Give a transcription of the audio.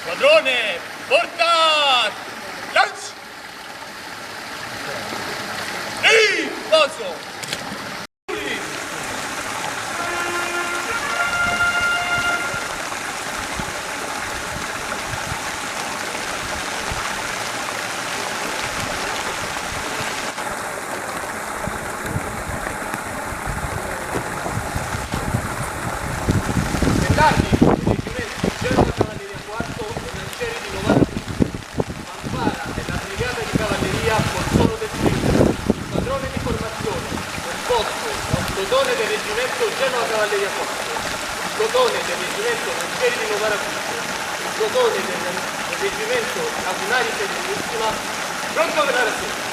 Padrone, porta! Lanci! Poso! Tardi, reggimenti Genova Cavalleria 4 e lancieri di Novara Fanfara della brigata di cavalleria Borsolo del Friuli. Padrone di formazione, composto da un plotone del reggimento Genova Cavalleria 4, un plotone del reggimento lancieri di Novara 5, un plotone del reggimento Lagunari Serenissima, pronto per la rassegna.